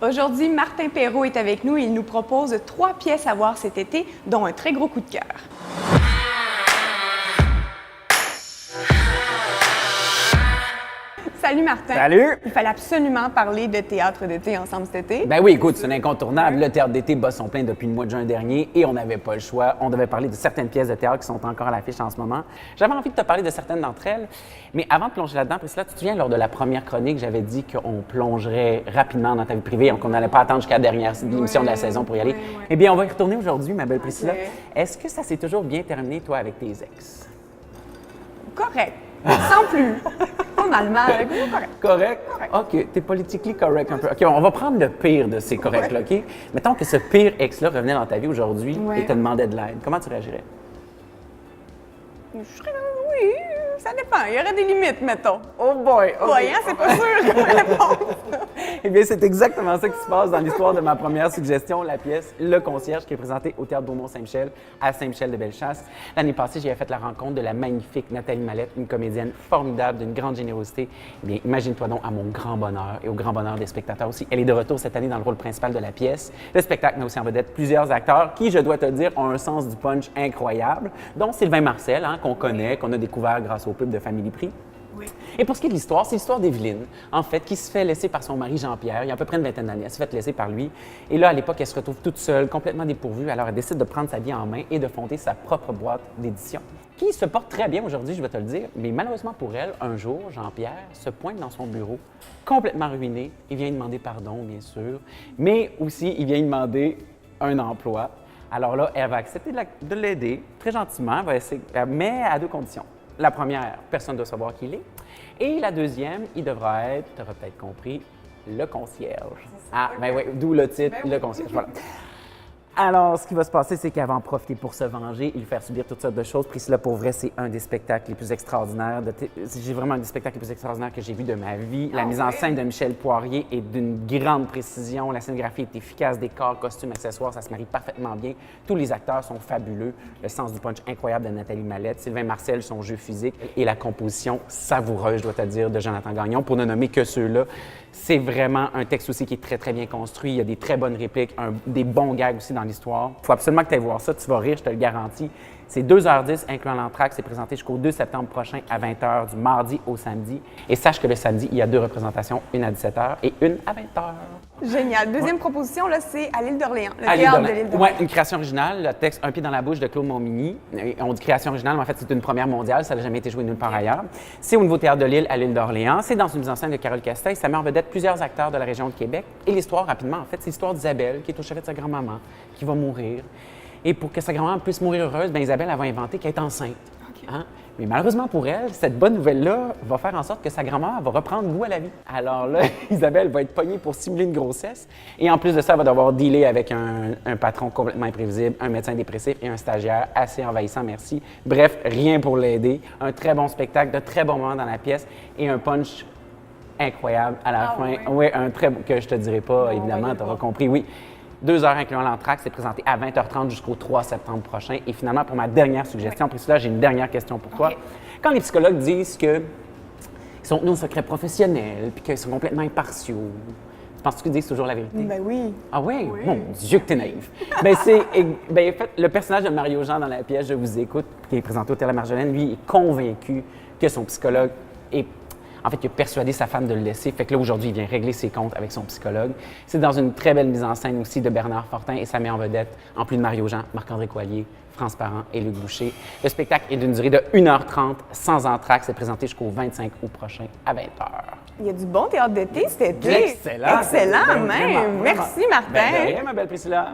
Aujourd'hui, Martin Perrault est avec nous et il nous propose 3 pièces à voir cet été, dont un très gros coup de cœur. Salut Martin! Salut! Il fallait absolument parler de théâtre d'été ensemble cet été. Ben oui, écoute, c'est un incontournable. Le théâtre d'été bat son plein depuis le mois de juin dernier et on n'avait pas le choix. On devait parler de certaines pièces de théâtre qui sont encore à l'affiche en ce moment. J'avais envie de te parler de certaines d'entre elles, mais avant de plonger là-dedans, Priscilla, tu te souviens, lors de la première chronique, j'avais dit qu'on plongerait rapidement dans ta vie privée, qu'on n'allait pas attendre jusqu'à la dernière émission de la saison pour y aller. Eh bien, on va y retourner aujourd'hui, ma belle Priscilla. Est-ce que ça s'est toujours bien terminé, toi, avec tes ex? Correct. Sans plus. Pas mal mal. Correct? OK, t'es politiquement correct un peu. OK, on va prendre le pire de ces corrects-là, OK? Mettons que ce pire ex-là revenait dans ta vie aujourd'hui et te demandait de l'aide. Comment tu réagirais? Je serais oui, ça dépend. Il y aurait des limites, mettons. Oh boy! Okay. Voyant, c'est pas sûr comme réponse. Eh bien, c'est exactement ça qui se passe dans l'histoire de ma première suggestion, la pièce Le Concierge, qui est présentée au Théâtre Beaumont-Saint-Michel, à Saint-Michel-de-Bellechasse. L'année passée, j'ai fait la rencontre de la magnifique Nathalie Mallette, une comédienne formidable, d'une grande générosité. Eh bien, imagine-toi donc à mon grand bonheur et au grand bonheur des spectateurs aussi. Elle est de retour cette année dans le rôle principal de la pièce. Le spectacle met aussi en vedette plusieurs acteurs qui, je dois te dire, ont un sens du punch incroyable, dont Sylvain Marcel, qu'on connaît, qu'on a découvert grâce au pub de Family Prix. Oui. Et pour ce qui est de l'histoire, c'est l'histoire d'Éveline, en fait, qui se fait laisser par son mari Jean-Pierre, il y a à peu près une vingtaine d'années, elle se fait laisser par lui. Et là, à l'époque, elle se retrouve toute seule, complètement dépourvue, alors elle décide de prendre sa vie en main et de fonder sa propre boîte d'édition, qui se porte très bien aujourd'hui, je vais te le dire, mais malheureusement pour elle, un jour, Jean-Pierre se pointe dans son bureau, complètement ruiné, il vient demander pardon, bien sûr, mais aussi, il vient demander un emploi. Alors là, elle va accepter de l'aider, très gentiment, mais à 2 conditions. La première, personne ne doit savoir qui il est. Et la deuxième, il devra être, tu auras peut-être compris, le concierge. Ah, ben oui, d'où le titre, le concierge. Voilà. Alors, ce qui va se passer, c'est qu'elle va en profiter pour se venger et lui faire subir toutes sortes de choses. Priscilla, pour vrai, c'est un des spectacles les plus extraordinaires. J'ai vraiment un des spectacles les plus extraordinaires que j'ai vu de ma vie. La mise en scène de Michel Poirier est d'une grande précision. La scénographie est efficace, décors, costumes, accessoires, ça se marie parfaitement bien. Tous les acteurs sont fabuleux. Le sens du punch incroyable de Nathalie Mallette, Sylvain Marcel, son jeu physique et la composition savoureuse, je dois te dire, de Jonathan Gagnon, pour ne nommer que ceux-là. C'est vraiment un texte aussi qui est très, très bien construit. Il y a des très bonnes répliques, des bons gags aussi dans l'histoire. Il faut absolument que tu ailles voir ça. Tu vas rire, je te le garantis. C'est 2h10, incluant l'entracte. C'est présenté jusqu'au 2 septembre prochain à 20h, du mardi au samedi. Et sache que le samedi, il y a 2 représentations, une à 17h et une à 20h. Génial. Deuxième proposition, là, c'est à l'île d'Orléans, le théâtre de l'île d'Orléans. Oui, une création originale, le texte Un pied dans la bouche de Claude Montminy. On dit création originale, mais en fait, c'est une première mondiale, ça n'a jamais été joué nulle part ailleurs. C'est au Nouveau Théâtre de l'Île, à l'île d'Orléans. C'est dans une mise en scène de Carole Casteil. Ça met en vedette plusieurs acteurs de la région de Québec. Et l'histoire, rapidement, en fait, c'est l'histoire d'Isabelle, qui est au chevet de sa grand-maman, qui va mourir. Et pour que sa grand-maman puisse mourir heureuse, bien, Isabelle, elle va inventer qu'elle est enceinte. Okay. Mais malheureusement pour elle, cette bonne nouvelle-là va faire en sorte que sa grand-mère va reprendre goût à la vie. Alors là, Isabelle va être pognée pour simuler une grossesse. Et en plus de ça, elle va devoir dealer avec un patron complètement imprévisible, un médecin dépressif et un stagiaire assez envahissant, merci. Bref, rien pour l'aider. Un très bon spectacle, de très bons moments dans la pièce et un punch incroyable à la fin. Oui, un très que je te dirai pas, évidemment, tu auras compris, oui. 2 heures incluant l'entracte, c'est présenté à 20h30 jusqu'au 3 septembre prochain. Et finalement, pour ma dernière suggestion, Priscilla, j'ai une dernière question pour toi. Quand les psychologues disent qu'ils sont tenus au secret professionnel puis qu'ils sont complètement impartiaux, tu penses qu'ils disent toujours la vérité? Ben oui. Ah oui? Mon Dieu que t'es naïf! Ben en fait, le personnage de Mario Jean dans la pièce Je vous écoute, qui est présenté au Théâtre Marjolaine, lui, est convaincu que son psychologue est... En fait, il a persuadé sa femme de le laisser. Fait que là, aujourd'hui, il vient régler ses comptes avec son psychologue. C'est dans une très belle mise en scène aussi de Bernard Fortin et ça met en vedette, en plus de Mario Jean, Marc-André Coallier, France Parent et Luc Boucher. Le spectacle est d'une durée de 1h30, sans entracte. C'est présenté jusqu'au 25 août prochain à 20h. Il y a du bon théâtre d'été cet été. Excellent! Excellent, même! Vraiment. Merci, Martin! Ben de rien, ma belle Priscilla!